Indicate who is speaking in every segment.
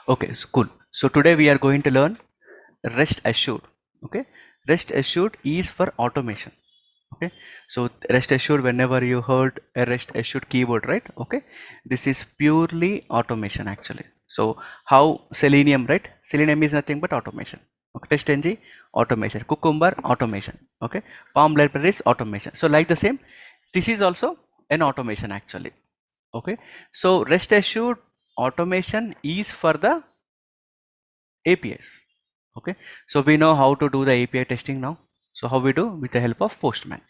Speaker 1: Okay, so cool. So today we are going to learn REST assured. Okay, REST assured is for automation. Okay, so REST assured, whenever you heard a REST assured keyword, right? Okay, this is purely automation actually. So how Selenium, right? Selenium is nothing but automation. Okay, TestNG automation, Cucumber automation. Okay, Palm libraries automation. So like the same, this is also an automation actually. Okay, so REST assured automation is for the APIs. Okay, so we know how to do the API testing now. So how we do? With the help of Postman.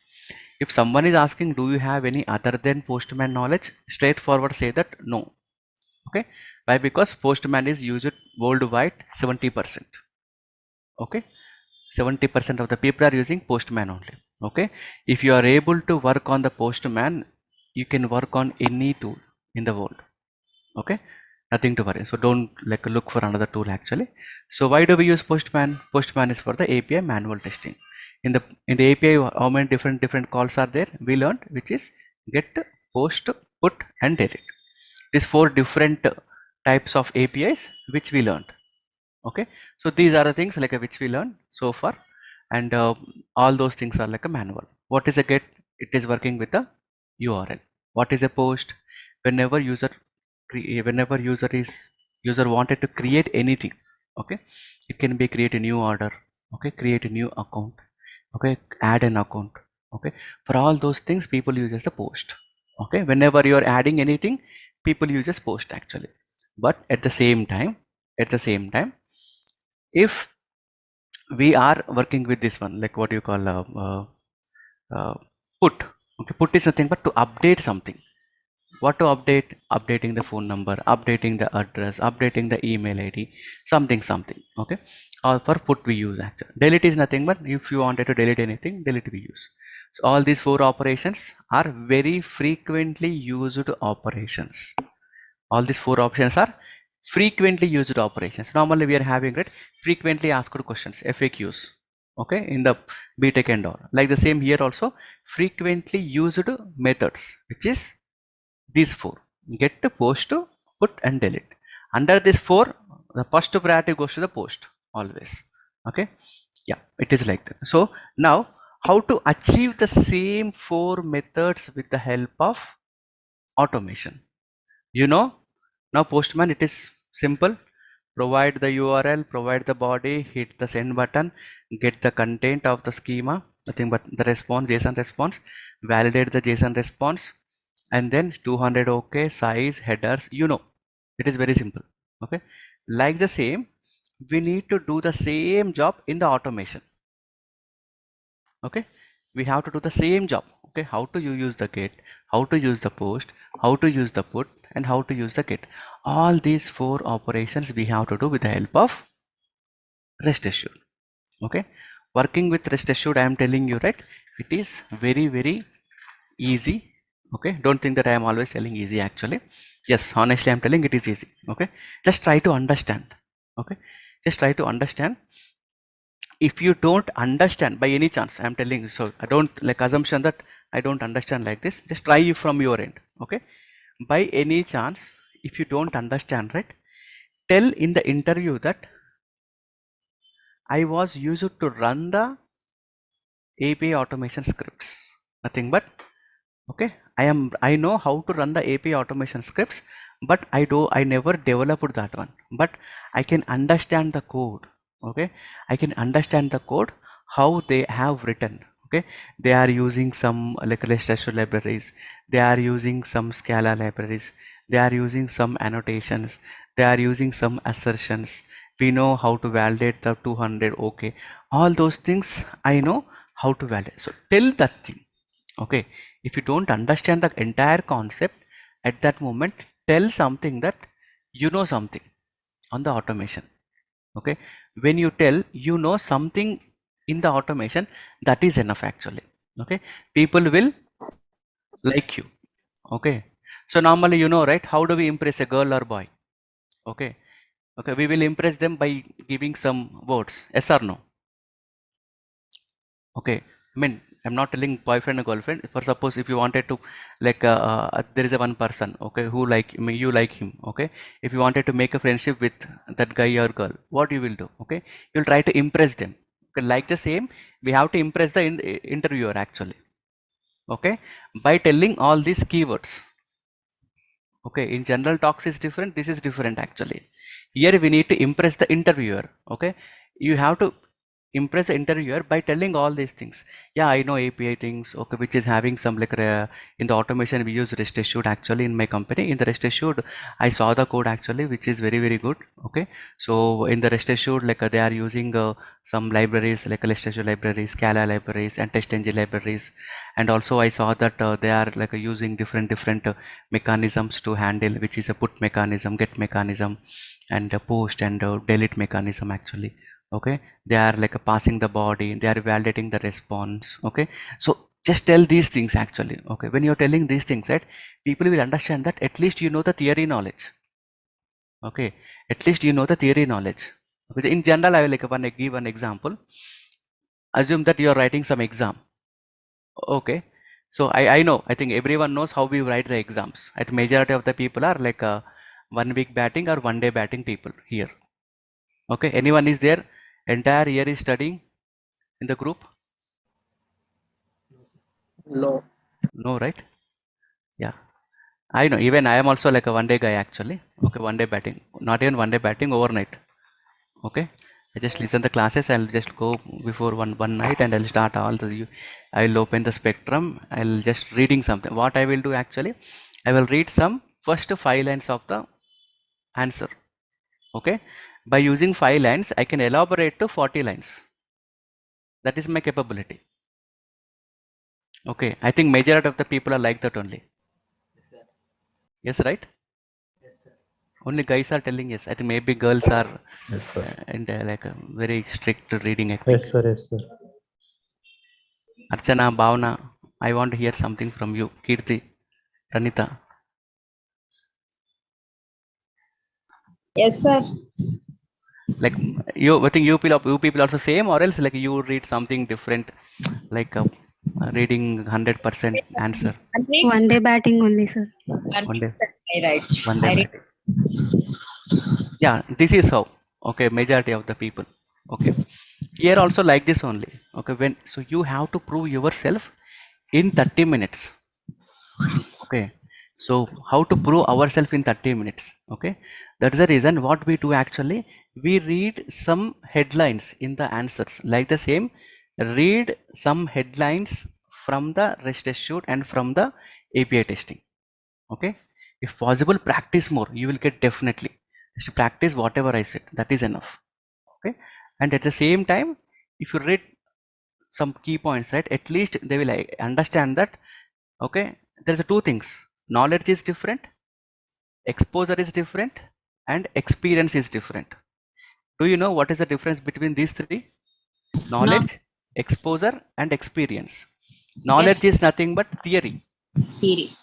Speaker 1: If someone is asking, do you have any other than Postman knowledge? Straightforward say that no. Okay, why? Because Postman is used worldwide 70%. Okay, 70% of the people are using Postman only. Okay, if you are able to work on the Postman, you can work on any tool in the world. Okay, nothing to worry. So don't like look for another tool actually. So why do we use Postman? Postman is for the API manual testing. In the API, how many different calls are there? We learned, which is get, post, put, and delete. These four different types of APIs which we learned. Okay, so these are the things like which we learned so far, and all those things are like a manual. What is a get? It is working with the URL. What is a post? Whenever whenever user wanted to create anything, okay, it can be create a new order, okay, create a new account, okay, add an account, okay. For all those things, people use as a post. Okay, whenever you are adding anything, people use as post actually. But at the same time, if we are working with this one, like what you call uh, put. Okay, put is nothing but to update something. What to update? Updating the phone number, updating the address, updating the email ID, something. Okay, all for put we use actually. Delete is nothing but if you wanted to delete anything, delete we use. So all these four operations are very frequently used operations. All these four options are frequently used operations. Normally we are having it frequently asked questions, FAQs. Okay, in the BTech and all. Like the same here also, frequently used methods, which is these four: get, post, put, and delete. Under this four, the first priority goes to the post always. Okay, yeah, it is like that. So now, how to achieve the same four methods with the help of automation? You know, now Postman, it is simple. Provide the URL, provide the body, hit the send button, get the content of the schema, nothing but the response, JSON response, validate the JSON response, and then 200 OK, size, headers, it is very simple. Okay, like the same, we need to do the same job in the automation. Okay, we have to do the same job. Okay, how to you use the get, how to use the post, how to use the put, and how to use the get. All these four operations we have to do with the help of REST assured. Okay, working with REST assured, I am telling you, right, it is very easy. Okay, don't think that I am always telling easy actually. Yes, honestly I'm telling it is easy. Okay, just try to understand. Okay, just try to understand. If you don't understand by any chance, I'm telling you, so I don't like assumption that I don't understand like this. Just try from your end. Okay, by any chance, if you don't understand, right, tell in the interview that I was used to run the API automation scripts, nothing but. Okay, I know how to run the API automation scripts, but I never developed that one, but I can understand the code. Okay, I can understand the code, how they have written. Okay, they are using some like REST assured libraries, they are using some Scala libraries, they are using some annotations, they are using some assertions. We know how to validate the 200. Okay, all those things I know how to validate. So tell that thing. Okay, if you don't understand the entire concept at that moment, tell something that you know something on the automation. Okay, when you tell you know something in the automation, that is enough actually. Okay, people will like you. Okay, so normally, right, how do we impress a girl or boy? Okay, okay, we will impress them by giving some words, yes or no? Okay, I mean, I'm not telling boyfriend and girlfriend. For suppose if you wanted to, like, there is a one person, okay, who like, I mean, you like him, okay. If you wanted to make a friendship with that guy or girl, what you will do, okay? You'll try to impress them. Okay, like the same, we have to impress the interviewer actually, okay, by telling all these keywords. Okay, in general talks is different. This is different actually. Here we need to impress the interviewer. Okay, you have to impress the interviewer by telling all these things. Yeah, I know API things. Okay, which is having some like in the automation we use REST assured actually in my company. In the REST assured, I saw the code actually, which is very very good. Okay, so in the REST assured, like they are using some libraries like REST assured libraries, Scala libraries, and TestNG libraries, and also I saw that they are like using different mechanisms to handle, which is a put mechanism, get mechanism, and a post and delete mechanism actually. Okay, they are like passing the body, they are validating the response. Okay, so just tell these things actually. Okay, when you're telling these things, right, people will understand that at least you know the theory knowledge. Okay, at least you know the theory knowledge. Okay, in general I will like give an example. Assume that you are writing some exam. Okay, so I know, I think everyone knows how we write the exams. I think majority of the people are like 1 week batting or 1 day batting people here. Okay, anyone is there entire year is studying in the group?
Speaker 2: No.
Speaker 1: No, right? Yeah, I know. Even I am also like a 1 day guy actually. Okay, 1 day batting, not even 1 day batting, overnight. Okay, I just listen the classes. I'll just go before one night and I'll start all the. I'll open the spectrum. I'll just reading something. What I will do actually, I will read some first 5 lines of the answer. Okay, by using 5 lines I can elaborate to 40 lines. That is my capability. Okay, I think majority of the people are like that only. Yes, right? Only guys are telling yes. I think maybe girls are
Speaker 3: Yes, sir.
Speaker 1: and like very strict reading, I think.
Speaker 3: Yes, sir. Yes, sir.
Speaker 1: Archana, Bhavna, I want to hear something from you. Kirti, Pranita.
Speaker 4: Yes, sir.
Speaker 1: Like you, I think you people also same, or else like you read something different, like reading 100% answer.
Speaker 5: One day batting only, sir.
Speaker 1: One day,
Speaker 4: I write.
Speaker 1: one day
Speaker 4: I read.
Speaker 1: batting. Yeah, this is how. Okay, majority of the people. Okay, here also like this only. Okay, when so you have to prove yourself in 30 minutes. Okay, so how to prove ourselves in 30 minutes? Okay, that's the reason what we do actually, we read some headlines in the answers. Like the same, read some headlines from the REST assured and from the API testing. Okay, if possible practice more, you will get definitely. Just practice whatever I said, that is enough. Okay, and at the same time, if you read some key points, right, at least they will understand that. Okay, there's two things: knowledge is different, exposure is different, and experience is different. Do you know what is the difference between these three?
Speaker 4: No,
Speaker 1: Knowledge, exposure, and experience.
Speaker 4: yes,
Speaker 1: Knowledge is nothing but theory.
Speaker 4: theory.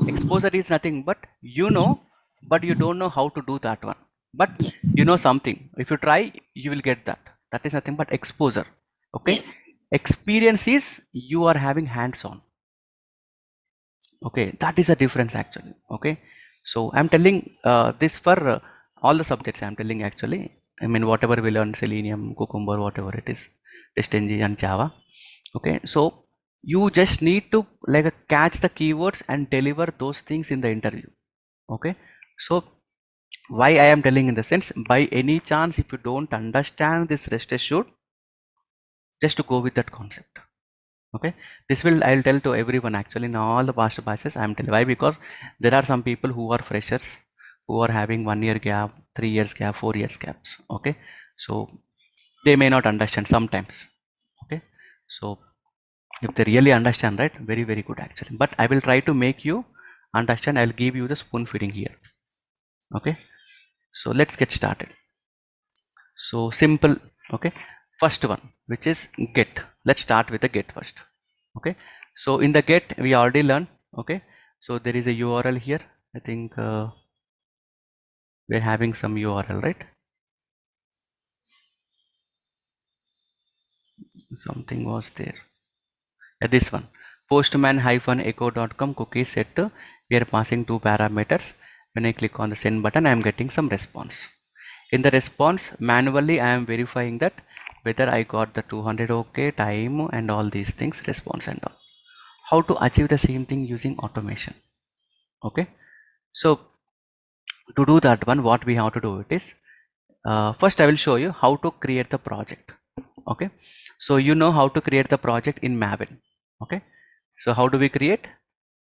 Speaker 1: Exposure is nothing but you know, but you don't know how to do that one. But you know something, if you try, you will get that. That is nothing but exposure. Okay,
Speaker 4: Yes.
Speaker 1: experience is you are having hands on. Okay, that is a difference actually. Okay, so I'm telling this for all the subjects. I'm telling actually, I mean whatever we learn, Selenium, Cucumber, whatever it is, TestNG and Java. Okay, so you just need to like catch the keywords and deliver those things in the interview. Okay, so why I am telling in the sense, by any chance if you don't understand this, rest assured, just to go with that concept. Okay, this will I'll tell to everyone actually in all the past batches. I'm telling why, because there are some people who are freshers, who are having 1 year gap, 3 years gap, 4 years gaps. Okay, so they may not understand sometimes. Okay, so if they really understand, right, very very good actually. But I will try to make you understand. I'll give you the spoon feeding here. Okay, so let's get started. So simple. Okay, first one, which is get. Let's start with the get first. Okay, so in the get we already learned. Okay, so there is a URL here. I think we're having some URL, right? Something was there. This one, postman-echo.com cookie set to, we are passing 2 parameters. When I click on the send button, I am getting some response. In the response, manually I am verifying that whether I got the 200 OK, time and all these things, response and all. How to achieve the same thing using automation? Okay, so to do that one, what we have to do it is, first I will show you how to create the project. Okay, so you know how to create the project in Maven. Okay, so how do we create?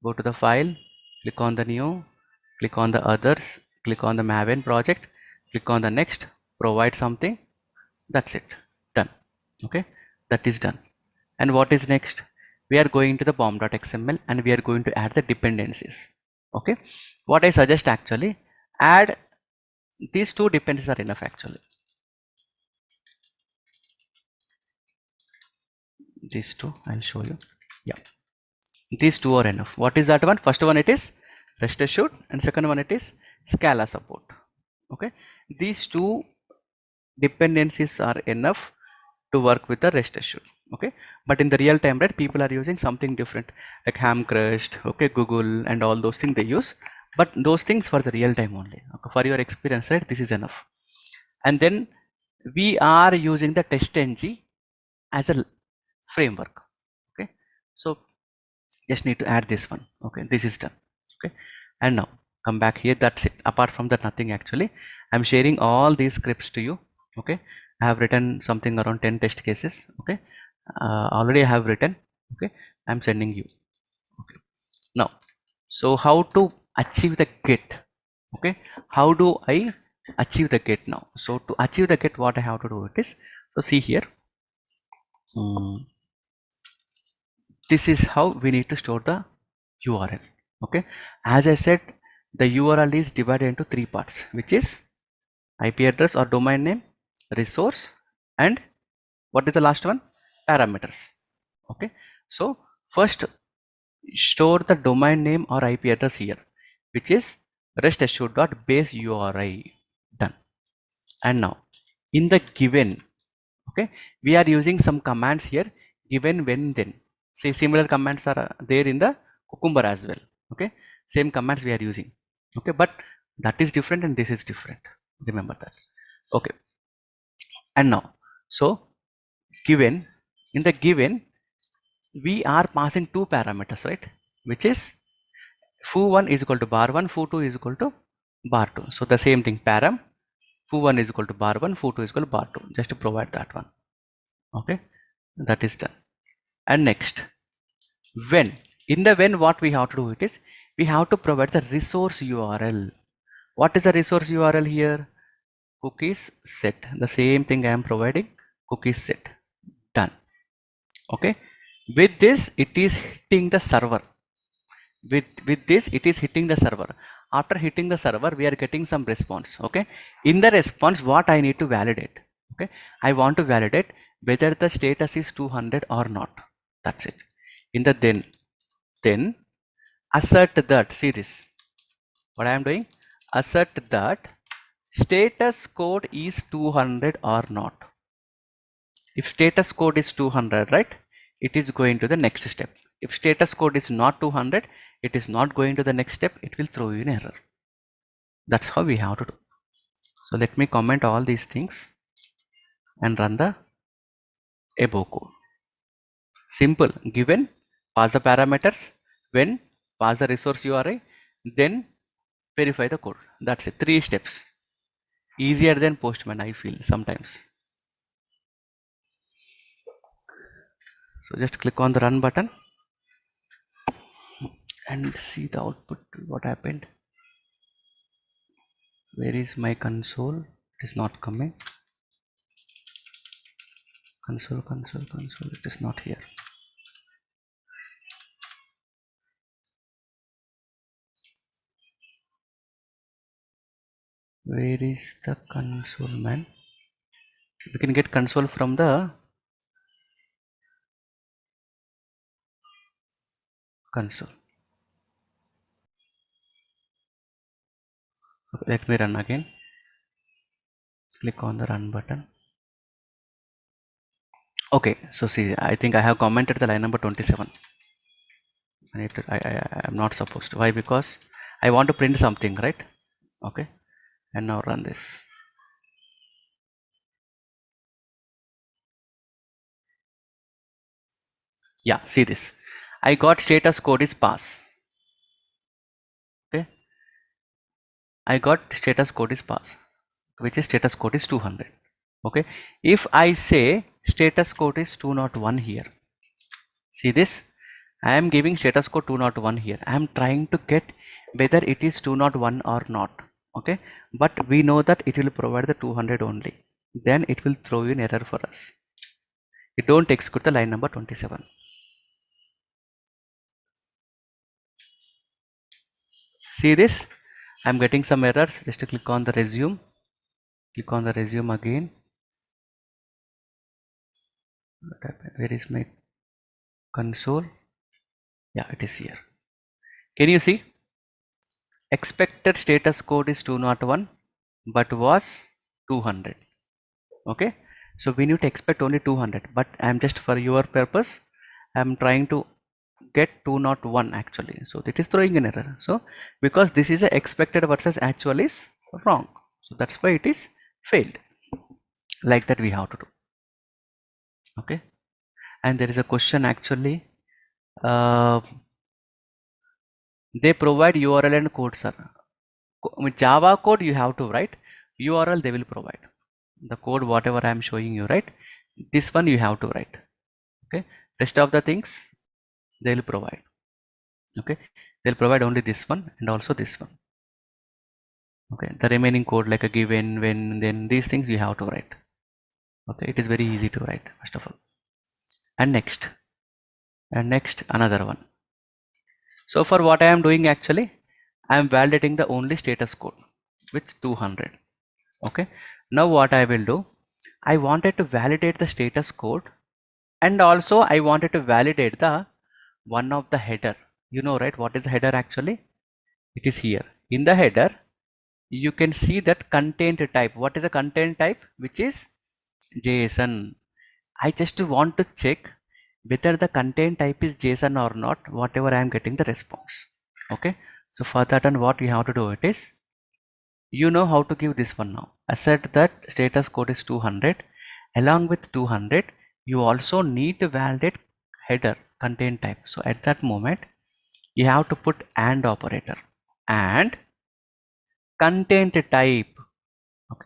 Speaker 1: Go to the file, click on the new, click on the others, click on the Maven project, click on the next, provide something. That's it, done. Okay, that is done. And what is next? We are going to the pom.xml and we are going to add the dependencies. Okay, what I suggest actually, add these two dependencies are enough actually. These two I'll show you. Yeah, these two are enough. What is that one? First one it is rest assured and second one it is Scala support. Okay, these two dependencies are enough to work with the rest assured. Okay, but in the real time, right, people are using something different like Hamcrest, okay, Google and all those things they use, but those things for the real time only. Okay, for your experience, right, this is enough. And then we are using the TestNG as a framework. Okay, so just need to add this one. Okay, this is done. Okay, and now come back here. That's it. Apart from that, nothing actually. I'm sharing all these scripts to you. Okay, I have written something around 10 test cases. Okay, already I have written. Okay, I'm sending you. Okay, now, so how to achieve the get? Okay, how do I achieve the get now? So to achieve the get, what I have to do it is, so see here. This is how we need to store the URL. Okay, as I said, the URL is divided into 3 parts, which is IP address or domain name, resource, and what is the last one? Parameters. Okay, so first store the domain name or IP address here, which is rest assured.base URI. Done. And now in the given, okay, we are using some commands here, given, when, then. Say similar commands are there in the Cucumber as well. Okay, same commands we are using. Okay, but that is different and this is different. Remember that. Okay, and now, so given, in the given, we are passing 2 parameters, right? Which is foo1 is equal to bar1, foo2 is equal to bar2. So the same thing, param foo1 is equal to bar1, foo2 is equal to bar2. Just to provide that one. Okay, that is done. And next, when, in the when, what we have to do it is, we have to provide the resource URL. What is the resource URL here? Cookies set. The same thing I am providing, cookies set. Done. Okay, with this it is hitting the server. With this it is hitting the server. After hitting the server, we are getting some response. Okay, in the response, what I need to validate? Okay, I want to validate whether the status is 200 or not. That's it. In the then assert that, see this, what I am doing, assert that status code is 200 or not. If status code is 200, right, it is going to the next step. If status code is not 200, it is not going to the next step. It will throw you an error. That's how we have to do. So let me comment all these things and run the above code. Simple. Given, pass the parameters, when, pass the resource URI, then verify the code. That's it. 3 steps. Easier than Postman, I feel sometimes. So just click on the run button and see the output. What happened? Where is my console? It is not coming. Console. It is not here. Where is the console, man? We can get console from the console. Okay, let me run again. Click on the run button. Okay, so see, I think I have commented the line number 27. I'm not supposed to. Why? Because I want to print something, right? Okay, and now run this. Yeah, see this. I got status code is pass. Okay, I got status code is pass, which is status code is 200. Okay, if I say status code is 201 here, see this. I am giving status code 201 here. I am trying to get whether it is 201 or not. Okay, but we know that it will provide the 200 only. Then it will throw in error for us. You don't execute the line number 27. See this? I'm getting some errors. Just to click on the resume. Click on the resume again. Where is my console? Yeah, it is here. Can you see? Expected status code is 201 but was 200. Okay, so we need to expect only 200, but I'm just for your purpose I'm trying to get 201 actually, so that is throwing an error. So because this is a expected versus actual is wrong, so that's why it is failed. Like that we have to do. Okay, and there is a question actually, uh, they provide URL and code, sir. With Java code you have to write, URL they will provide. The code whatever I am showing you, right, this one you have to write. Okay, rest of the things they will provide. Okay, they'll provide only this one and also this one. Okay, the remaining code like a given, when, then, these things you have to write. Okay, it is very easy to write first of all. And next another one. So for what I am doing actually, I am validating the only status code with 200. Okay, now what I will do, I wanted to validate the status code and also I wanted to validate the one of the header. You know, right, what is the header actually? It is here in the header. You can see that content type. What is a content type? Which is JSON. I just want to check whether the content type is JSON or not, whatever I am getting the response. Okay, so for that, and what you have to do it is, you know how to give this one now. I said that status code is 200. Along with 200, you also need to validate header content type. So at that moment, you have to put AND operator and content type. Okay,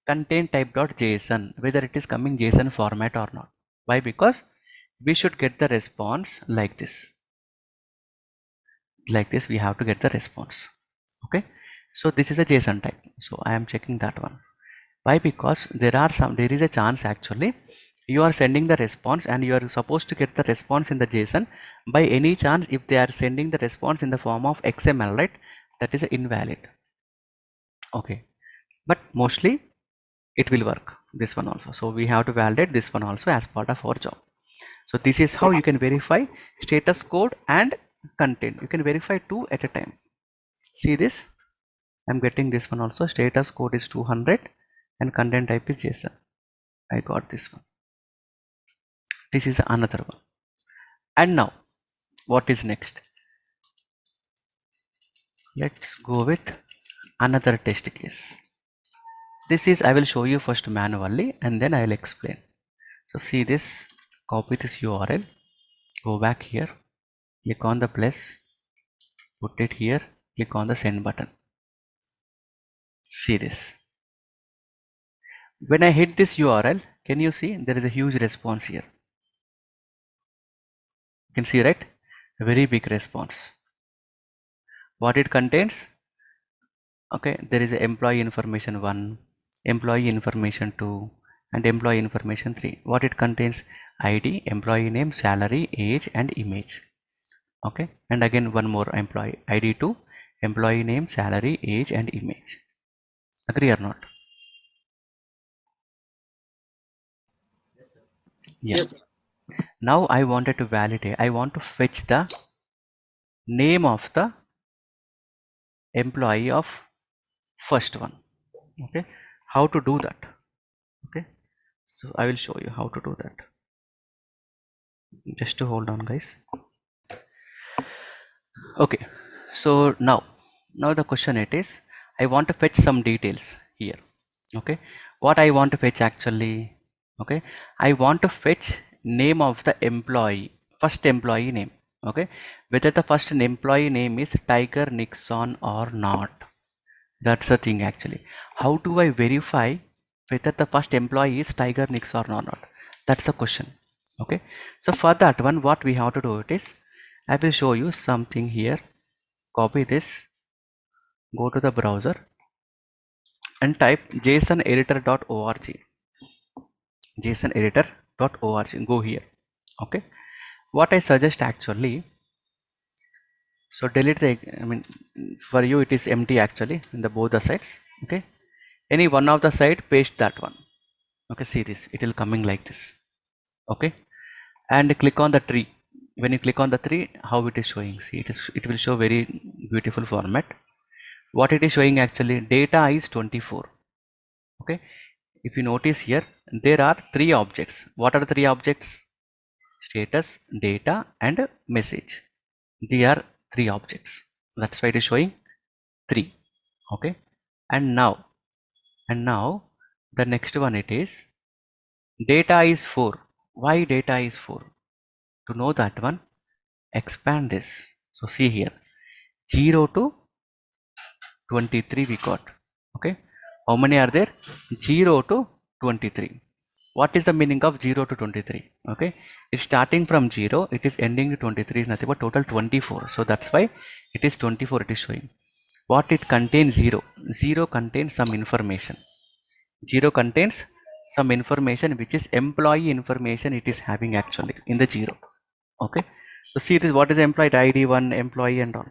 Speaker 1: content type dot JSON, whether it is coming JSON format or not. Why? Because we should get the response like this. Like this, we have to get the response. Okay, so this is a JSON type. So I am checking that one. Why? Because there is a chance actually you are sending the response and you are supposed to get the response in the JSON. By any chance, if they are sending the response in the form of XML, right, that is invalid. Okay, but mostly it will work, this one also. So we have to validate this one also as part of our job. So this is how you can verify status code and content. You can verify two at a time. See this, I'm getting this one also. Status code is 200 and content type is JSON. I got this one. This is another one. And now what is next? Let's go with another test case. This is, I will show you first manually and then I will explain. So see this, copy this URL, go back here, click on the plus, put it here, click on the send button. See this. When I hit this URL, can you see there is a huge response here? You can see, right? A very big response. What it contains? Okay, there is a employee information 1, employee information 2, and employee information 3. What it contains? ID, employee name, salary, age, and image. Okay, and again one more employee, ID 2, employee name, salary, age, and image. Agree or not? Yeah.
Speaker 4: Yep.
Speaker 1: Now I wanted to validate, I want to fetch the name of the employee of first one. Okay, how to do that? Okay, So I will show you how to do that. Just to hold on, guys. Okay, so now the question it is, I want to fetch some details here. Okay, what I want to fetch actually, okay, I want to fetch name of the employee, first employee name. Okay, whether the first employee name is Tiger Nixon or not. That's the thing actually. How do I verify whether the first employee is Tiger Nixon or not? That's the question. Okay, so for that one, what we have to do it is, I will show you something here. Copy this, go to the browser and type jasoneditor.org. jasoneditor.org. Go here. Okay, what I suggest actually, so delete the, I mean, for you it is empty actually in the both the sides. Okay, any one of the side, paste that one. Okay, see this, it will coming like this. Okay, and click on the tree. When you click on the tree, how it is showing, see, it will show very beautiful format. What it is showing actually, data is 24. Okay, if you notice here, there are three objects. What are the three objects? Status, data and message. They are three objects. That's why it is showing 3. Okay, and now the next one, it is data is 4. Why data is 4? To know that one, expand this. So see here, 0 to 23 we got. Okay, how many are there? 0 to 23. What is the meaning of 0 to 23? Okay, it's starting from 0, it is ending to 23, is nothing but total 24. So that's why it is 24 it is showing. What it contains? 0. 0 contains some information. 0 contains some information which is employee information it is having actually in the 0. Okay, so see this, what is employee ID 1, employee and all.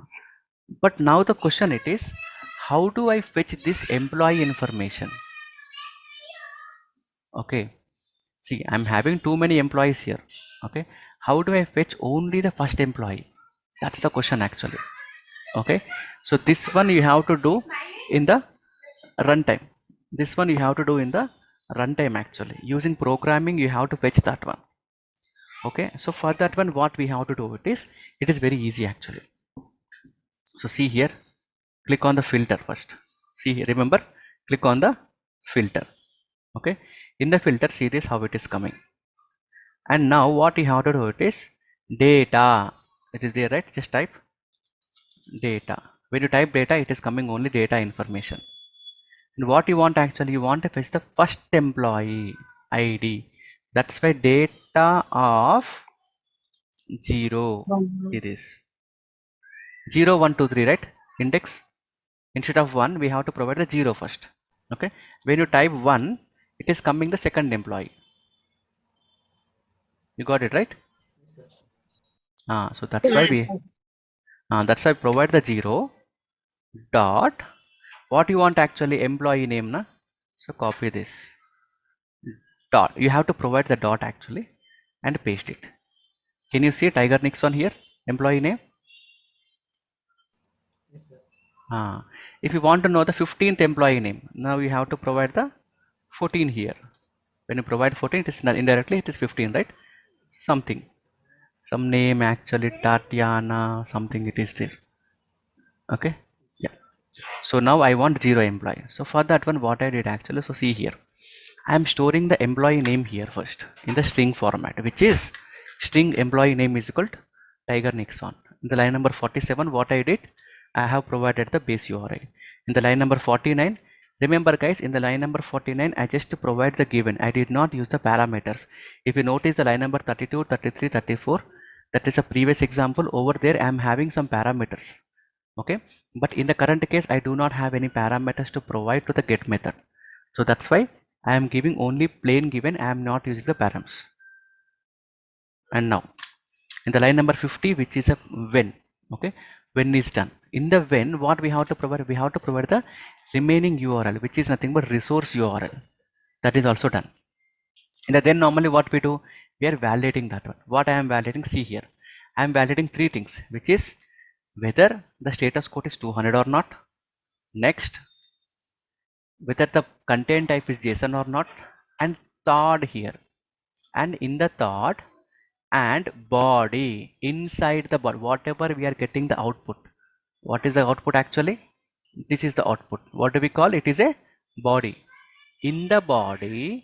Speaker 1: But now the question it is, how do I fetch this employee information? Okay, see, I'm having too many employees here. Okay, how do I fetch only the first employee? That's the question actually. Okay, so this one you have to do in the runtime. This one you have to do in the runtime actually. Using programming, you have to fetch that one. Okay, so for that one, what we have to do it is very easy actually. So see here, click on the filter first. See here, remember, click on the filter. Okay, in the filter, see this, how it is coming. And now what you have to do it is data. It is there, right? Just type data. When you type data, it is coming only data information. And what you want actually, you want to fetch the first employee ID. That's why data of 0. It is 0, 1, 2, 3, right? Index. Instead of 1, we have to provide the 0 first. Okay, when you type 1, it is coming the second employee. You got it, right? So that's why we that's why provide the 0 dot, what you want actually, employee name na. So copy this dot, you have to provide the dot actually and paste it. Can you see Tiger Nixon here, employee name? If you want to know the 15th employee name, now you have to provide the 14 here. When you provide 14, it is not indirectly, it is 15, right? Something, some name actually, Tatiana, something it is there. Okay, yeah. So now I want 0 employee. So for that one, what I did actually, so see here, I am storing the employee name here first in the string format, which is string employee name is equal to Tiger Nixon. In the line number 47, what I did, I have provided the base URI. In the line number 49, remember guys, in the line number 49, I just provide the given. I did not use the parameters. If you notice the line number 32, 33, 34, that is a previous example. Over there, I am having some parameters. Okay, but in the current case, I do not have any parameters to provide to the get method. So that's why I am giving only plain given. I am not using the params. And now in the line number 50, which is a when. Okay, when is done. In the when, what we have to provide, we have to provide the remaining URL, which is nothing but resource URL. That is also done. In the then, normally what we do, we are validating that one. What I am validating, see here, I am validating 3 things, which is whether the status code is 200 or not. Next, whether the content type is JSON or not, and third here, and in the third and body, inside the body, whatever we are getting the output. What is the output actually? This is the output. What do we call it? Is a body. In the body,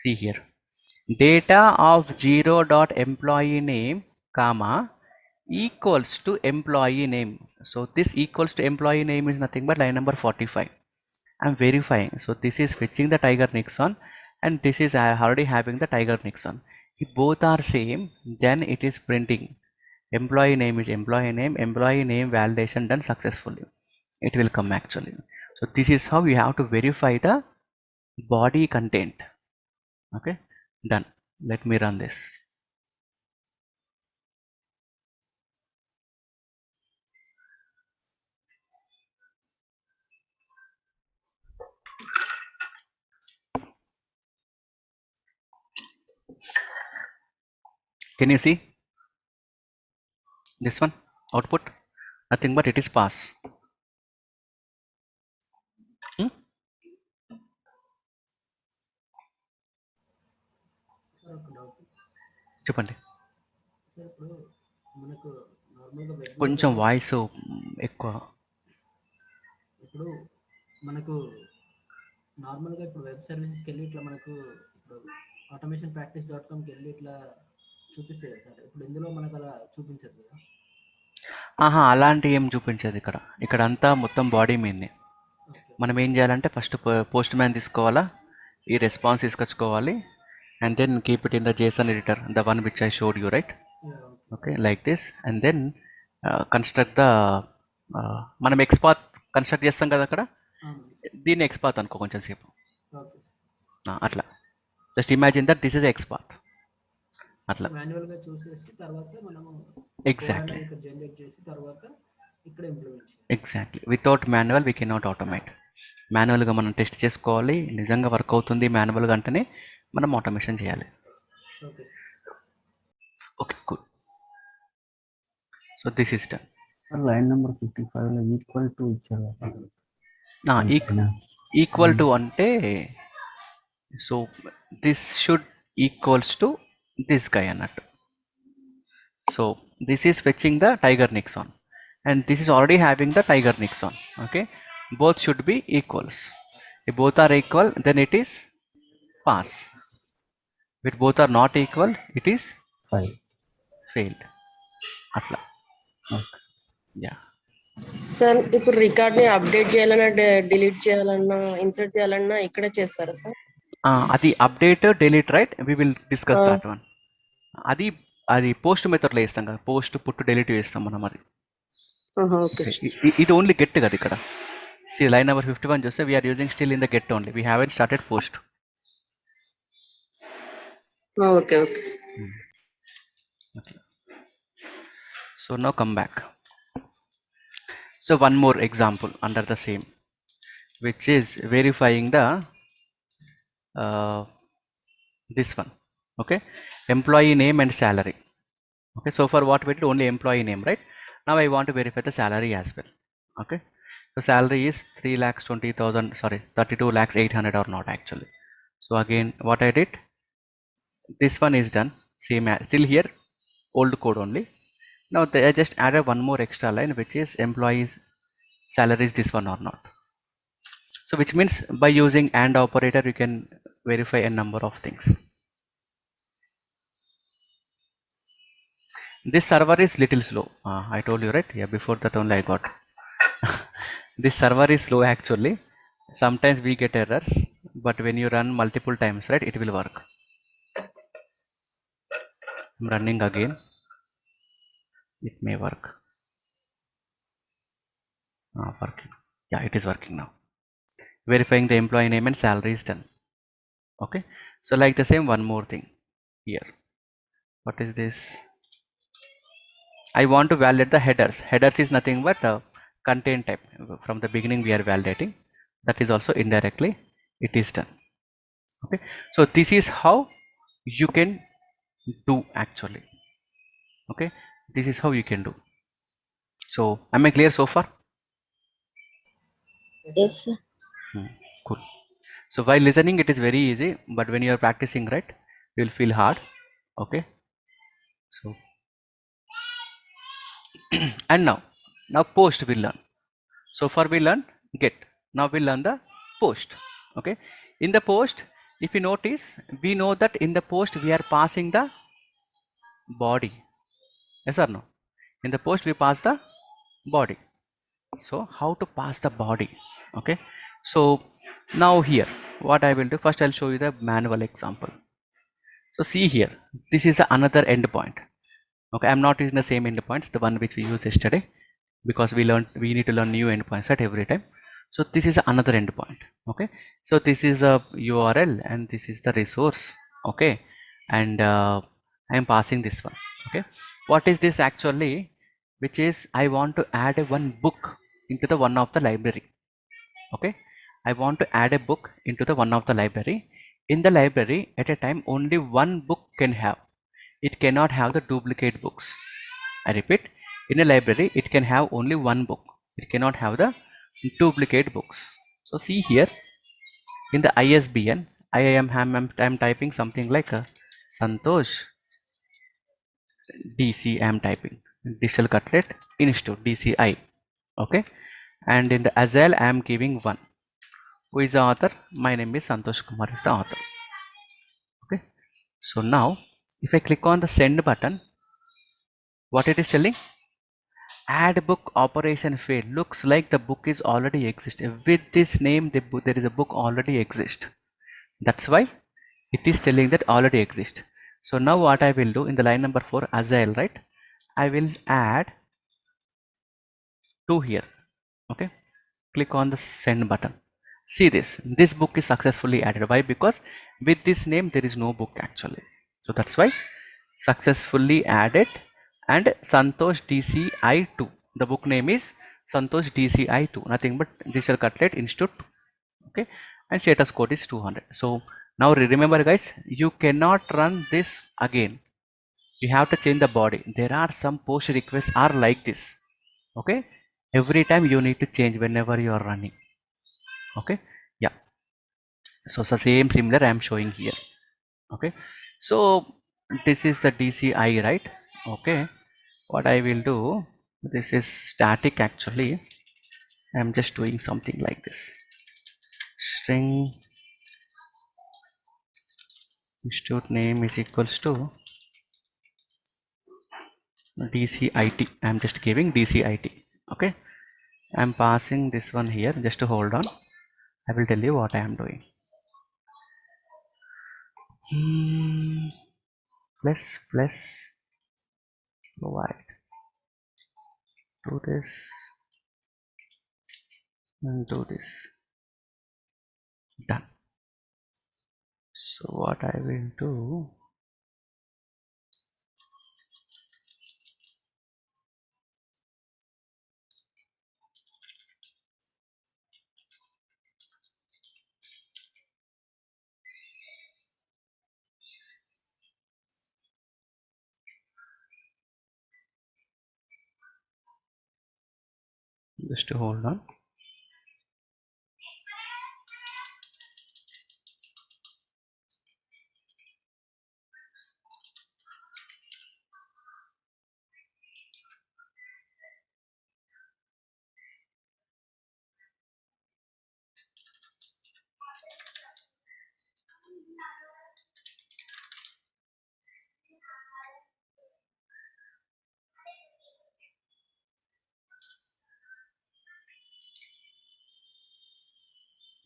Speaker 1: see here, data of 0 dot employee name comma equals to employee name. So this equals to employee name is nothing but line number 45. I'm verifying. So this is fetching the Tiger Nixon, and this is already having the Tiger Nixon. If both are same, then it is printing employee name is employee name validation done successfully. It will come actually. So this is how you have to verify the body content. Okay, done. Let me run this. Can you see this one output? Nothing but it is pass. చెప్పండి. కొంచెం voice ఎక్కువ.
Speaker 2: ఇప్పుడు మనకు నార్మల్గా ఇప్పుడు web సర్వీసెస్కి వెళ్ళి ఇట్లా మనకు ఇప్పుడు automation-practice.comకి వెళ్ళి ఇట్లా చూపిస్తాయి కదా సార్. ఇప్పుడు ఇందులో మనకు అలా చూపించదు కదా?
Speaker 1: ఆహా, అలాంటి ఏం చూపించదు ఇక్కడ. ఇక్కడ అంతా మొత్తం బాడీ మీదనే. మనం ఏం చేయాలంటే ఫస్ట్ పోస్ట్ మ్యాన్ తీసుకోవాలా, ఈ response తీసుకొచ్చుకోవాలి, and then keep it in the JSON editor, the one which I showed you, right? Okay, like this, and then construct the మనం ఎక్స్పాత్ కన్స్ట్రక్ట్ చేస్తాం కదా అక్కడ, దీన్ని ఎక్స్పాత్ అనుకో కొంచెం సేపు. అట్లా just imagine that this is XPath. అట్లా
Speaker 2: మాన్యువల్గా చూసేసి తర్వాత మనము
Speaker 1: ఎగ్జాక్ట్లీ
Speaker 2: జనరేట్ చేసి తర్వాత ఇక్కడ ఇంప్లిమెంట్ చేయాలి.
Speaker 1: Exactly. Without manual we cannot automate. మాన్యువల్గా మనం టెస్ట్ చేసుకోవాలి, నిజంగా వర్క్ అవుతుంది మాన్యువల్గా అంటేనే మనం ఆటోమేషన్ చేయాలి. Okay, good. So this is done.
Speaker 3: Line number 55 equal to ఇచ్చారు.
Speaker 1: ఈక్వల్ టు అంటే so this should equals to this guy అన్నట్టు. So this is fetching the Tiger Nixon, and this is already having the Tiger Nixon. Okay, both should be equals. If both are equal, then it is pass. If both are not equal, it is failed. Atla.
Speaker 3: Okay.
Speaker 1: Yeah.
Speaker 6: Sir ఇప్పుడు record ని update చేయాలన్నా delete చేయాలన్నా insert చేయాలన్నా ఇక్కడే చేస్తారా sir?
Speaker 1: అది update delete, right? We will discuss that one. అది post మెథడ్లో వేస్తాం కదా, పోస్ట్ పుట్ డిలీట్ చేస్తాం మనం. అది ఇది ఓన్లీ గెట్ కదా ఇక్కడ. సి లైన్ నెంబర్ 51 చూస్తే we are using still in the get only, we haven't started post.
Speaker 6: Okay okay.
Speaker 1: So now come back. So one more example under the same, which is verifying the this one. Okay, employee name and salary. Okay, so for what we did only employee name, right? Now I want to verify the salary as well. Okay, so salary is 3,20,000, sorry, 32,800 or not actually. So again what I did, this one is done same as still here old code only. Now I just added one more extra line, which is employees salary is this one or not. So which means by using AND operator you can verify a number of things. This server is little slow. I told you, right? Yeah, before that only I got. This server is slow actually. Sometimes we get errors, but when you run multiple times, right, it will work. I'm running again. It may work. Working. Yeah, it is working now. Verifying the employee name and salary is done. Okay, so like the same, one more thing here. What is this? I want to validate the headers. Headers is nothing but content type. From the beginning we are validating. That is also indirectly it is done. Okay, so this is how you can do actually. Okay, this is how you can do. So am I clear so far?
Speaker 6: Yes sir.
Speaker 1: Cool. So while listening, it is very easy, but when you are practicing, right, you will feel hard. Okay. So and now post we'll learn. So far we learn get. Now we'll learn the post. Okay. In the post, if you notice, we know that in the post we are passing the body. Yes or no? In the post we pass the body. So how to pass the body? Okay. So now here, what I will do first, I'll show you the manual example. So see here, this is another endpoint. Okay, I'm not using the same endpoints, the one which we used yesterday, because we need to learn new endpoints at every time. So this is another endpoint. Okay, so this is a URL and this is the resource. Okay, and I am passing this one. Okay, what is this actually? Which is I want to add one book into the one of the library. Okay, I want to add a book into the one of the library. In the library at a time only one book can have. It cannot have the duplicate books. I repeat, in a library it can have only one book. It cannot have the duplicate books. So see here in the ISBN, I'm typing something like a Santosh DC. I am typing Digital Cutlet Institute DCI. Okay, and in the Azale I am giving one. Who is the author? My name is Santosh Kumar is the author. Okay, so now if I click on the send button, what it is telling? Add book operation failed. Looks like the book is already exist. With this name, there is a book already exist. That's why it is telling that already exist. So now what I will do in the line number 4, Azale, right? I will add 2 here. Okay, click on the send button. See this book is successfully added. Why? Because with this name there is no book actually. So that's why successfully added. And Santosh DCI2, the book name is Santosh DCI2, nothing but Digital Cutlet Institute. Okay, and status code is 200. So now remember guys, you cannot run this again. You have to change the body. There are some post requests are like this. Okay, every time you need to change whenever you are running. Okay, yeah, so same similar I am showing here. Okay, so this is the DCI, right? Okay, what I will do, this is static actually. I'm just doing something like this. String institute name is equals to DCIT. I'm just giving DCIT. Okay, I'm passing this one here. Just to hold on, I will tell you what I am doing. Plus provide, do this and do this. Done. So what I will do, just to hold on.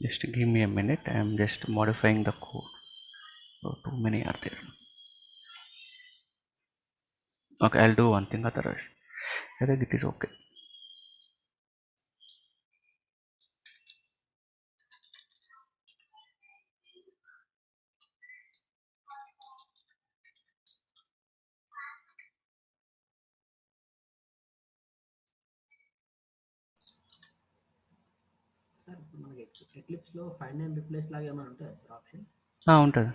Speaker 1: Just give me a minute. I am just modifying the code. So too many are there. Okay, I'll do one thing, otherwise I think it is okay.
Speaker 2: Sir ఇప్పుడు మనకి ఎక్లిప్స్లో find and replace లాగా ఏమైనా ఉంటుందా sir option?
Speaker 1: ఉంటుంది.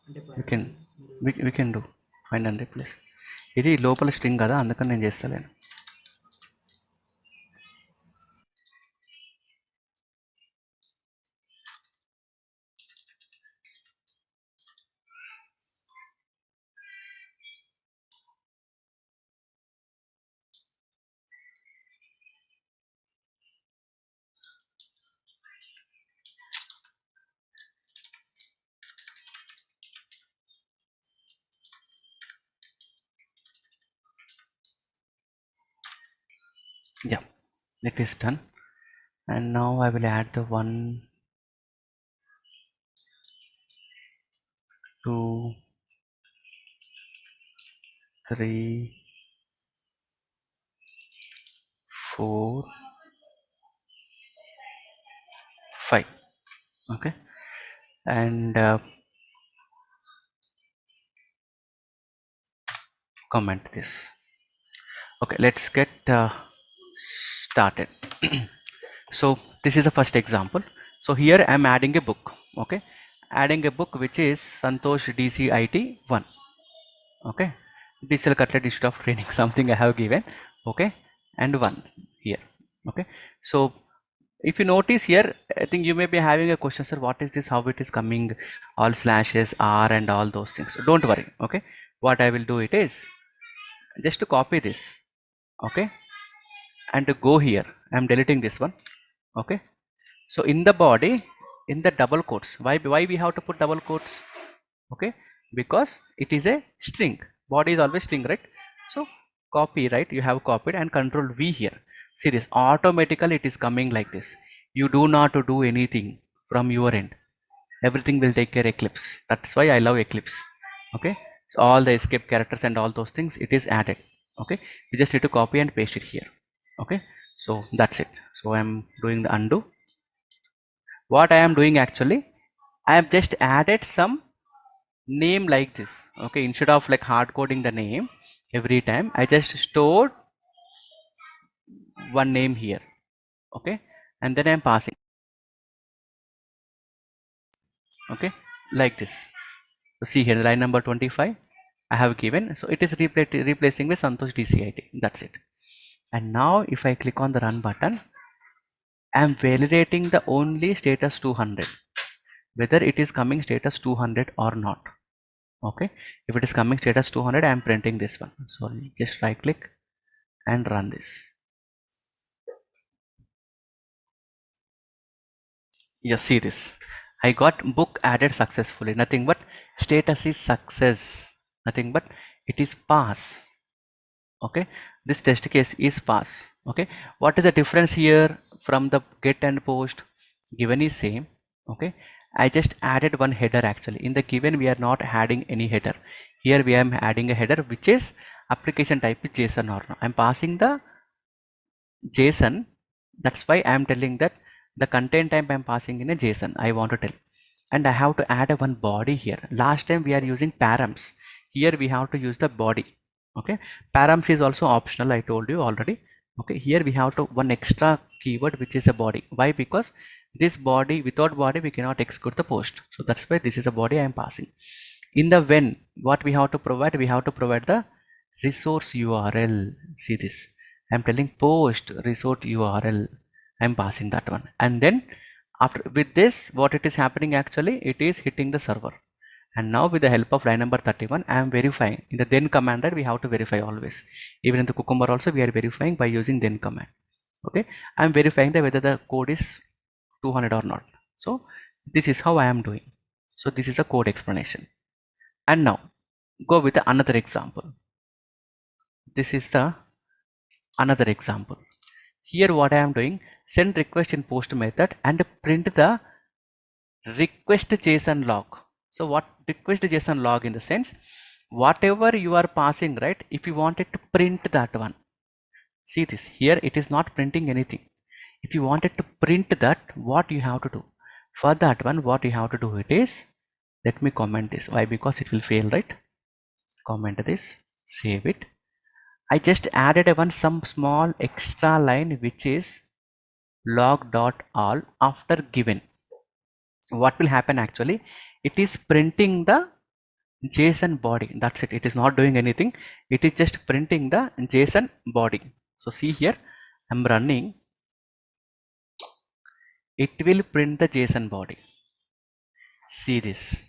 Speaker 2: అంటే ఇప్పుడు
Speaker 1: we can do find and replace. ఇది లోపల స్ట్రింగ్ కదా, అందుకని నేను చేస్తలేను. Yeah, it is done. And now I will add the 1, 2, 3, 4, 5. Okay, and comment this. Okay, let's get started. So this is the first example. So here I am adding a book. Okay, adding a book which is Santosh DCIT 1. Okay, digital cutlet instead of training something I have given. Okay, and 1 here. Okay, so if you notice here, I think you may be having a question, sir, what is this, how it is coming, all slashes r and all those things. Don't worry. Okay, what I will do it is just to copy this. Okay, and to go here, I'm deleting this one. Okay, so in the body, in the double quotes, why we have to put double quotes? Okay, because it is a string. Body is always string, right? So copy, right? You have copied and control V here. See this, automatically it is coming like this. You do not do anything from your end. Everything will take care Eclipse. That's why I love Eclipse. Okay, so all the escape characters and all those things, it is added. Okay, you just need to copy and paste it here. Okay, so that's it. So I'm doing the undo. What I am doing actually, I have just added some name like this. Okay, instead of like hard coding the name every time, I just stored one name here. Okay, and then I'm passing. Okay, like this. So see here, line number 25 I have given. So it is replacing with Santosh DCIT. That's it. And now if I click on the run button, I am validating the only status 200, whether it is coming status 200 or not. Okay, if it is coming status 200, I am printing this one. So just right click and run this. Yes, see this. I got book added successfully. Nothing but status is success. Nothing but it is pass. Okay, this test case is pass. Okay, what is the difference here from the get and post? Given is same. Okay, I just added one header actually. In the given we are not adding any header. Here we are adding a header which is application type is JSON or no. I'm passing the JSON. That's why I'm telling that the content type I'm passing in a JSON. I want to tell, and I have to add a one body here. Last time we are using params. Here we have to use the body. Okay, params is also optional. I told you already. Okay, here we have to one extra keyword which is a body. Why? Because this body, without body we cannot execute the post. So that's why this is a body I am passing. In the when, what we have to provide? We have to provide the resource URL. See this. I'm telling post resource URL. I'm passing that one. And then after with this, what it is happening actually, it is hitting the server. And now with the help of line number 31, I am verifying. In the then command, we have to verify always. Even in the Cucumber also, we are verifying by using then command. Okay, I am verifying that whether the code is 200 or not. So this is how I am doing. So this is a code explanation. And now go with another example. This is the another example. Here what I am doing, send request in post method and print the request JSON log. So what request JSON log in the sense, whatever you are passing, right? If you wanted to print that one, see this here, it is not printing anything. If you wanted to print that, what you have to do? For that one, what you have to do it is, let me comment this. Why? Because it will fail, right? Comment this, save it. I just added one some small extra line which is log.all after given. What will happen actually? It is printing the JSON body. That's it. It is not doing anything. It is just printing the JSON body. So see here, I'm running. It will print the JSON body. See this.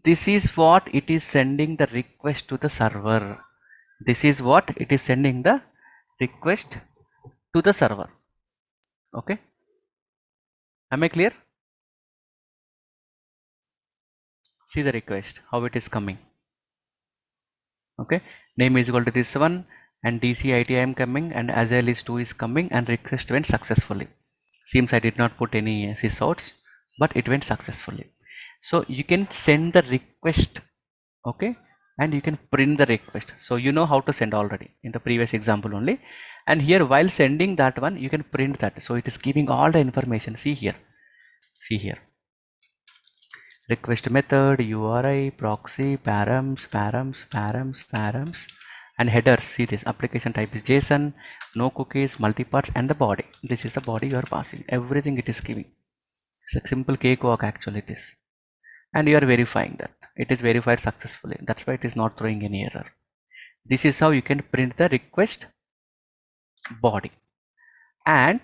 Speaker 1: This is what it is sending the request to the server. This is what it is sending the request to the server. Okay. Am I clear? See the request, how it is coming. Okay, name is equal to this one, and DC ITIM coming, and Agile is 2 is coming, and request went successfully. Seems I did not put any sysouts, but it went successfully. So you can send the request, okay, and you can print the request. So you know how to send already in the previous example only, and here while sending that one you can print that. So it is giving all the information. See here, request method, URI, proxy, params, and headers. See this, application type is JSON, no cookies, multiparts, and the body. This is the body you are passing. Everything it is giving. It's a simple cakewalk actually it is. And you are verifying that. It is verified successfully. That's why it is not throwing any error. This is how you can print the request body. And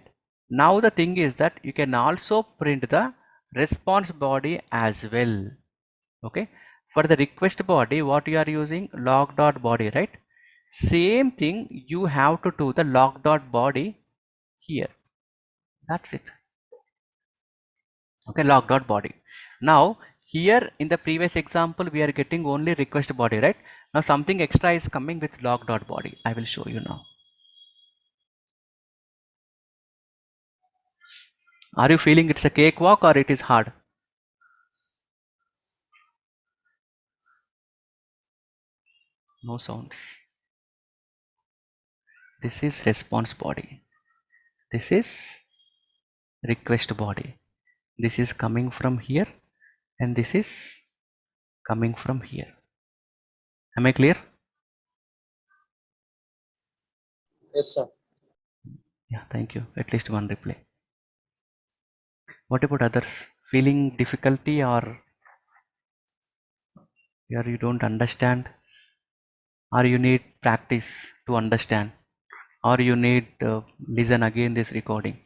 Speaker 1: now the thing is that you can also print the response body as well. Okay, for the request body, what you are using, log.body, right? Same thing you have to do the log.body here. That's it. Okay, log.body. Now here in the previous example we are getting only request body, right? Now something extra is coming with log.body. I will show you now. Are you feeling it's a cakewalk or it is hard? No sounds. This is response body. This is request body. This is coming from here and this is coming from here. Am I clear?
Speaker 7: Yes, sir.
Speaker 1: Yeah, thank you. At least one reply. What about others? Feeling difficulty or you don't understand, or you need practice to understand, or you need listen again this recording?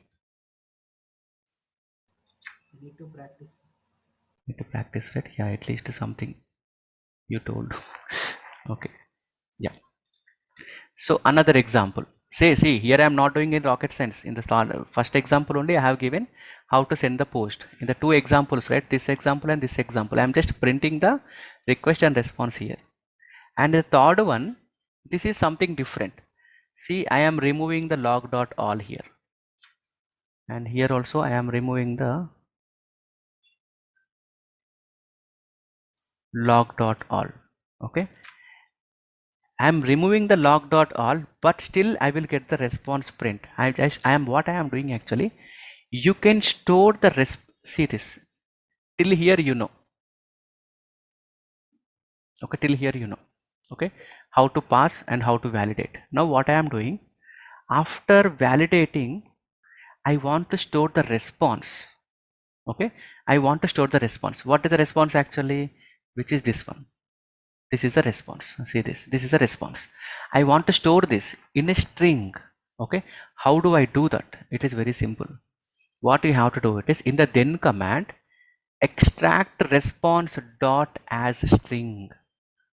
Speaker 2: You need to practice.
Speaker 1: Need to practice, right? Yeah, at least something you told. Okay. Yeah. So another example. See, here I am not doing in rocket science. In the first example only I have given how to send the post. In the two examples, right? This example and this example. I am just printing the request and response here. And the third one, this is something different. See, I am removing the log.all here. And here also I am removing the log.all. Okay. I am removing the log.all, but still I will get the response print. What I am doing actually, you can store the see this, till here you know. Okay, till here you know. Okay, how to pass and how to validate. Now what I am doing, after validating, I want to store the response. Okay, I want to store the response. What is the response actually? Which is this one. This is a response. See this. This is a response. I want to store this in a string. Okay. How do I do that? It is very simple. What you have to do it is in the then command, extract response dot as string.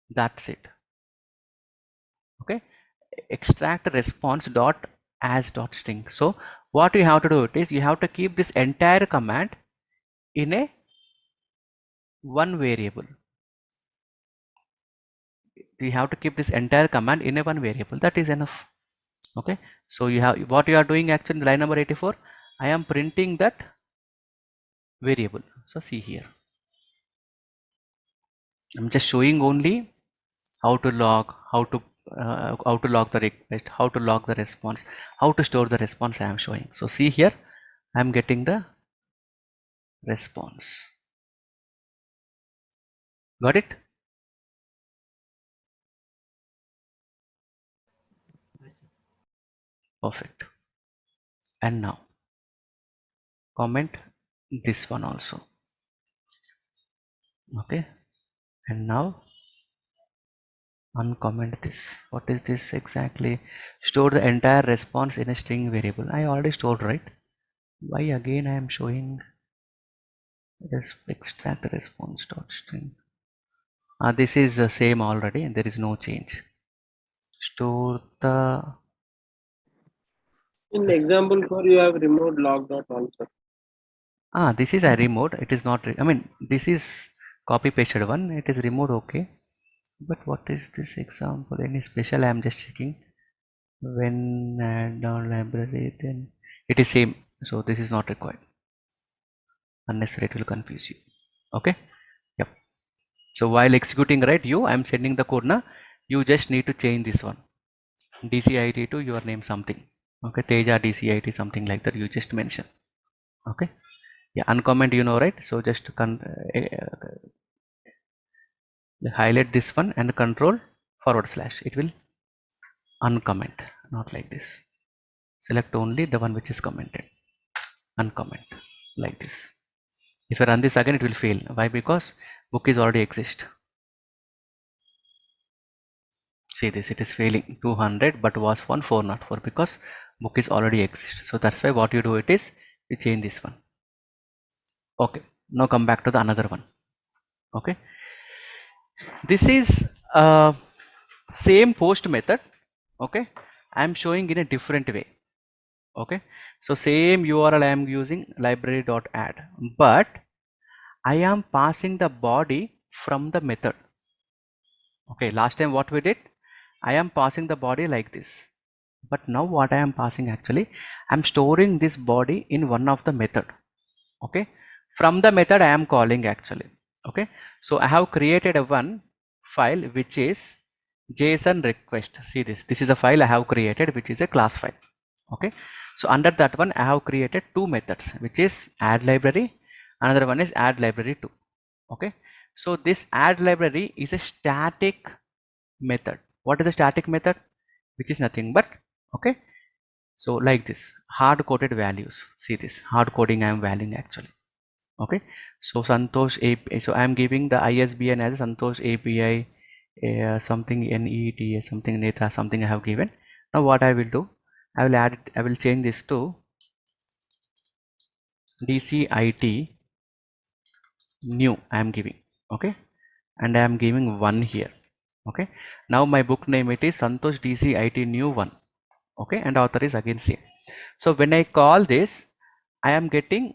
Speaker 1: That's it. Okay. Extract response dot as dot string. So what you have to do it is you have to keep this entire command in a one variable. You have to keep this entire command in a one variable. That is enough. Okay, so you have what you are doing actually in line number 84. I am printing that variable. So see here, I'm just showing only how to log, how to log the request, how to log the response, how to store the response. I am showing. So see here, I am getting the response. Got it?
Speaker 2: Yes, sir.
Speaker 1: Perfect. And now comment this one also. Okay, and now uncomment this. What is this exactly? Store the entire response in a string variable. I already stored, right? Why again I am showing this extract response dot string? This is the same already and there is no change. Store the
Speaker 7: In example 4, you have removed log.all also.
Speaker 1: this is I removed. It is not. I mean, this is copy pasted one. It is removed. Okay, but what is this example? Any special? I am just checking. When add down library, then it is same. So this is not required. Unnecessary, it will confuse you. Okay. Yep. So while executing, right, I'm sending the code now. You just need to change this one. DCIT to your name something. Okay. Teja DCIT, something like that. You just mention. Okay. Yeah. Uncomment, right? So just highlight this one and control /. It will uncomment, not like this. Select only the one which is commented. Uncomment like this. If I run this again, it will fail. Why? Because book is already exist. See this, it is failing 200, but was 404 because book is already exist. So that's why what you do it is you change this one. Okay. Now come back to the another one. Okay. This is same post method. Okay. I am showing in a different way. Okay. So same URL I am using library.add, but I am passing the body from the method. Okay, last time what we did, I am passing the body like this, but now what I am passing actually, I'm storing this body in one of the method. Okay, from the method I am calling actually. Okay, so I have created a one file which is JSON request. See this is a file I have created which is a class file. Okay, so under that one I have created two methods which is add library, another one is add library 2. Okay, so this add library is a static method. What is a static method? Which is nothing but, okay, so like this hard coded values. See this hard coding I am valuing actually. Okay, so Santosh API, so I am giving the ISBN as Santosh API something NET something Neta something I have given. Now what I will do, I will add it, I will change this to DCIT new I am giving. Okay, and I am giving 1 here. Okay, now my book name it is Santosh DCIT new 1. Okay, and author is again same. So when I call this, I am getting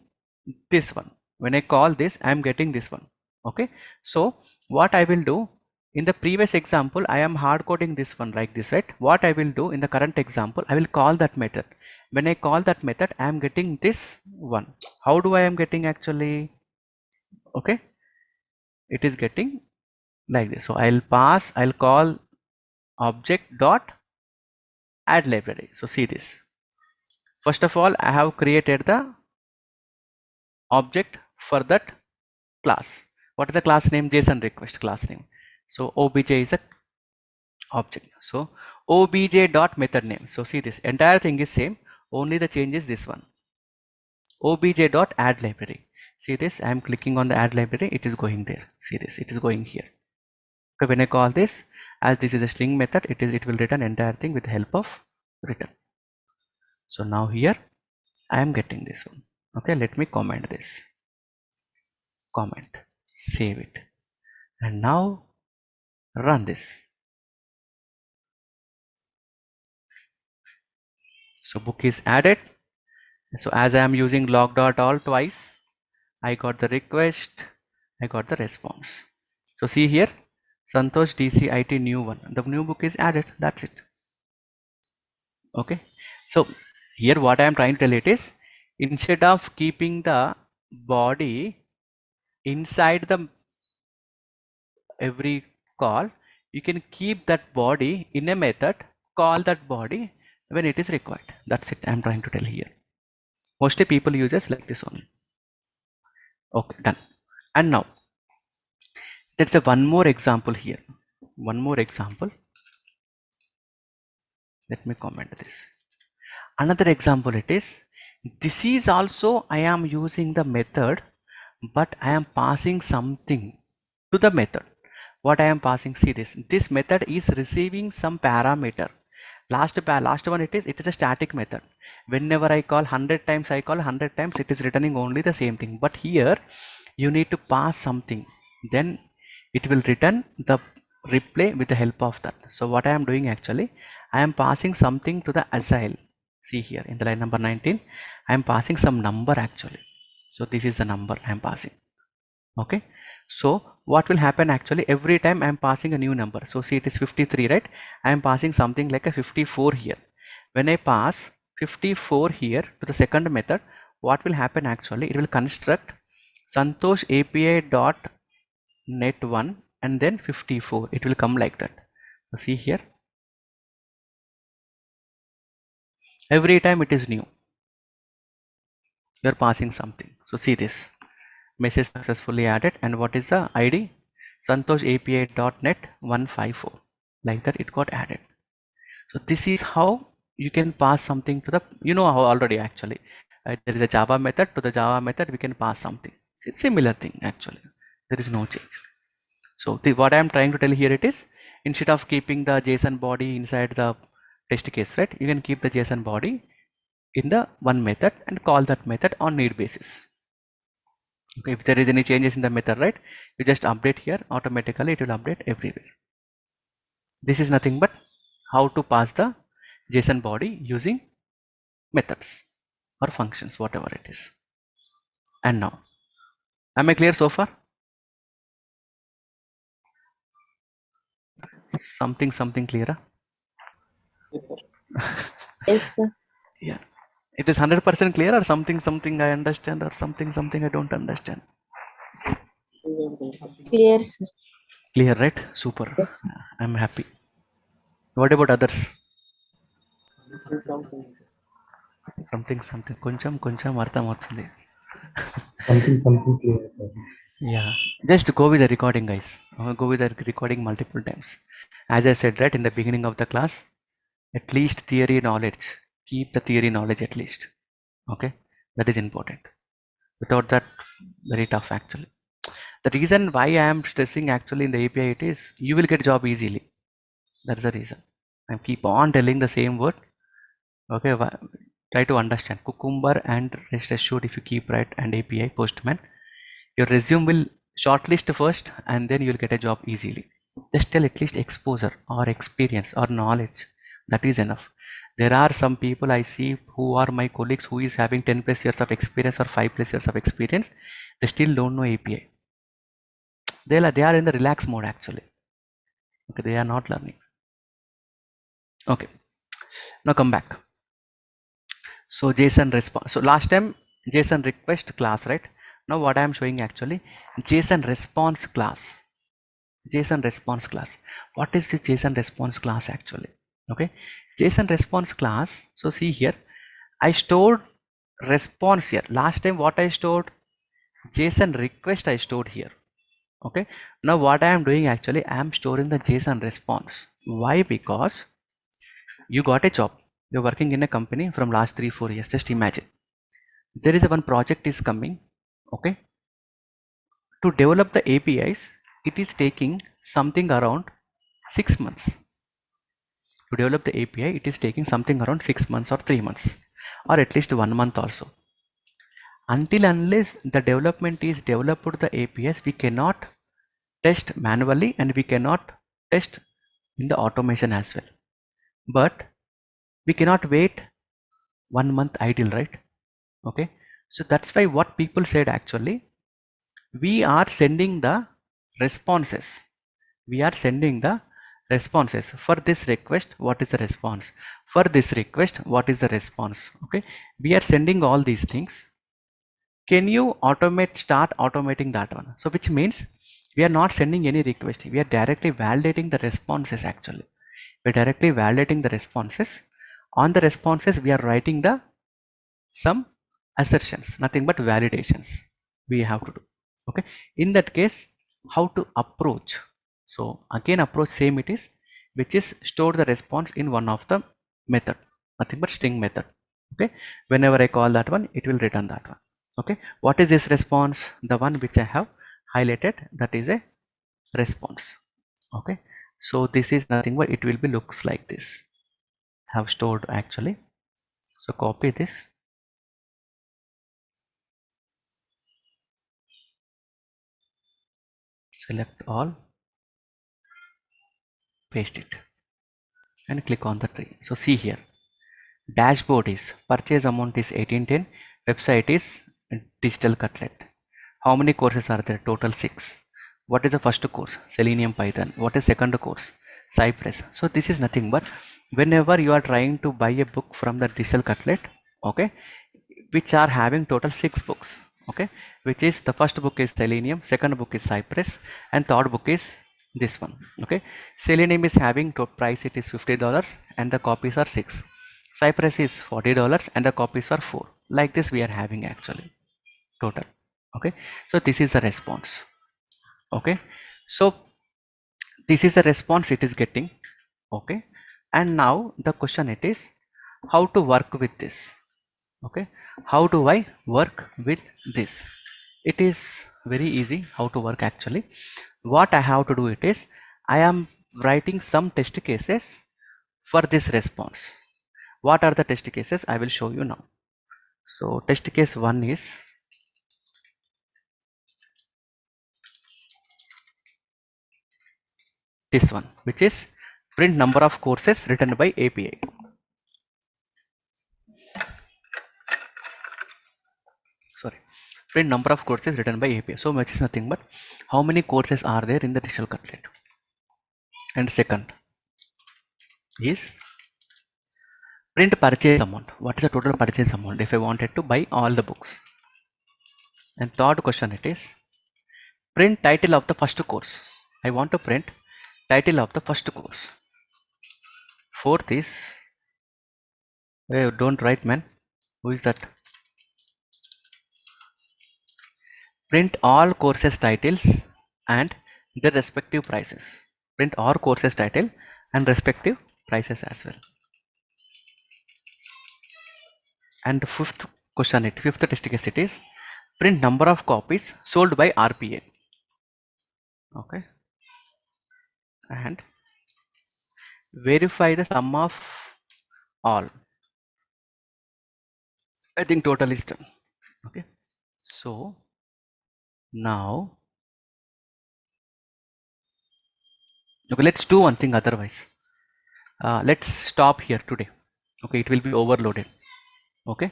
Speaker 1: this one. When I call this, I am getting this one. Okay, so what I will do, in the previous example I am hard coding this one like this, right? What I will do in the current example, I will call that method. When I call that method, I am getting this one. How do I am getting actually? Okay, it is getting like this. So I'll call object dot add library. So see this, first of all I have created the object for that class. What is the class name? JSON request class name. So obj is a object. So obj dot method name. So see this entire thing is same, only the change is this one, obj dot add library. See this, I am clicking on the add library, it is going there. See this, it is going here. Okay, when I call this, as this is a string method, it will return entire thing with the help of return. So now here I am getting this one. Okay, let me comment this, comment, save it, and now run this. So book is added. So as I am using log.all twice, I got the request, I got the response. So see here, Santosh DCIT new 1, the new book is added, that's it. Okay, so here what I am trying to tell it is, instead of keeping the body inside the every call, you can keep that body in a method, call that body when it is required. That's it, I am trying to tell here. Mostly people use this like this only. Okay, done. And now there's a one more example here. One more example. Let me comment this. Another example it is, this is also I am using the method, but I am passing something to the method. What I am passing, see this method is receiving some parameter. Last one it is a static method. Whenever I call 100 times, I call 100 times, it is returning only the same thing. But here you need to pass something, then it will return the replay with the help of that. So what I am doing actually, I am passing something to the Agile. See here in the line number 19, I am passing some number actually. So this is the number I am passing. Okay, so what will happen actually, every time I am passing a new number. So see, it is 53, right? I am passing something like a 54 here. When I pass 54 here to the second method, what will happen actually? It will construct Santosh API dot net 1 and then 54. It will come like that. So see here. Every time it is new. You are passing something. So see this. Message successfully added, and what is the ID? Santosh API dot net 154. Like that it got added. So this is how you can pass something to the, you know how already actually. There is a Java method, to the Java method we can pass something. It's a similar thing actually. There is no change. So what I am trying to tell here it is, instead of keeping the JSON body inside the test case, right? You can keep the JSON body in the one method and call that method on need basis. Okay, if there is any changes in the method, right? You just update here, automatically it will update everywhere. This is nothing but how to pass the JSON body using methods or functions, whatever it is. And now, am I clear so far? Something clearer?
Speaker 7: Yes, sir.
Speaker 6: Yes, sir.
Speaker 1: Yeah. It is 100% clear, or something I understand, or something I don't understand?
Speaker 6: Clear, sir.
Speaker 1: Clear, right? Super.
Speaker 6: Yes.
Speaker 1: I'm happy. What about others?
Speaker 2: something,
Speaker 1: Something కొంచెం అర్థమవుతుంది.
Speaker 3: Something clear, sir.
Speaker 1: Yeah, just go with the recording, guys. Go with the recording multiple times. As I said, right, in the beginning of the class, at least theory knowledge. Keep the theory knowledge at least. Okay, that is important. Without that, very tough actually. The reason why I am stressing actually in the API it is, you will get job easily. That's the reason. I keep on telling the same word. Okay, try to understand. Cucumber and rest assured, if you keep right and API Postman, your resume will shortlist first and then you'll get a job easily. Just tell at least exposure or experience or knowledge. That is enough. There are some people I see who are my colleagues who is having 10 plus years of experience or 5 plus years of experience. They still don't know API. They are in the relax mode actually. Okay, they are not learning. Okay, now come back. So JSON response. So last time JSON request class, right? Now what I am showing actually, JSON response class. JSON response class. What is this JSON response class actually? Okay, JSON response class. So see here, I stored response here. Last time what I stored, JSON request I stored here. Okay, now what I am doing actually, I am storing the JSON response. Why? Because you got a job, you're working in a company from last 3-4 years. Just imagine there is one project is coming. Okay, to develop the APIs, it is taking something around 6 months. To develop the API, it is taking something around 6 months or 3 months, or at least 1 month also. Until unless the development is developed the APIs, we cannot test manually and we cannot test in the automation as well. But we cannot wait 1 month idle, right? Okay, so that's why what people said actually, we are sending the responses. We are sending the responses. For this request, what is the response? For this request, what is the response? Okay, we are sending all these things. Can you start automating that one? So which means we are not sending any request, we are directly validating the responses actually. We're directly validating the responses. On the responses, we are writing the some assertions, nothing but validations we have to do. Okay, in that case, how to approach? So again, approach same it is, which is store the response in one of the method, nothing but string method. Okay, whenever I call that one, it will return that one. Okay, what is this response? The one which I have highlighted, that is a response. Okay, so this is nothing but it will be looks like this. I have stored actually. So copy this, select all, paste it, and click on the tree. So see here, dashboard is purchase amount is 1810, website is Digital Cutlet. How many courses are there? Total 6. What is the first course? Selenium Python. What is second course? Cypress. So this is nothing but whenever you are trying to buy a book from the Digital Cutlet, okay, which are having total 6 books, okay, which is the first book is Selenium, second book is Cypress, and third book is this one, okay. Selenium is having to price, it is $50 and the copies are 6. Cypress is $40 and the copies are 4. Like this we are having actually total, okay. So this is the response, okay. So this is the response it is getting, okay. And now the question it is how to work with this, okay. How do I work with this? It is very easy how to work actually. What I have to do it is I am writing some test cases for this response. What are the test cases? I will show you now. So test case 1 is this one, which is print number of courses written by API. Sorry, print number of courses written by API. So much is nothing but how many courses are there in the Digital Cutlet. And second is print purchase amount. What is the total purchase amount if I wanted to buy all the books? And third question it is print title of the first course. I want to print title of the first course. Fourth is, hey, don't write man, who is that? Print all courses titles and their respective prices. Print all courses title and respective prices as well. And the fifth test case it is print number of copies sold by RPA, okay, and verify the sum of all. I think total is done, okay. So now, okay, let's do one thing otherwise. Let's stop here today, okay. It will be overloaded, okay.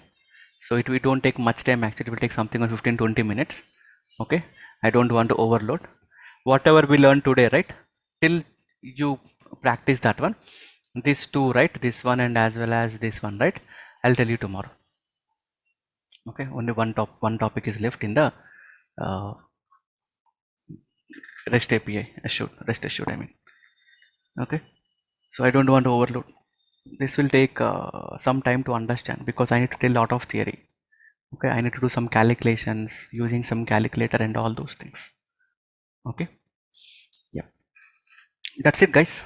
Speaker 1: So it don't take much time actually, it will take something on 15-20 minutes, okay. I don't want to overload whatever we learned today, right? Till you practice that one, these two, right, this one and as well as this one, right? I'll tell you tomorrow, okay. Only one topic is left in the REST API, rest assured I mean, okay. So I don't want to overload. This will take some time to understand because I need to tell a lot of theory, okay. I need to do some calculations using some calculator and all those things, okay. Yeah, that's it guys.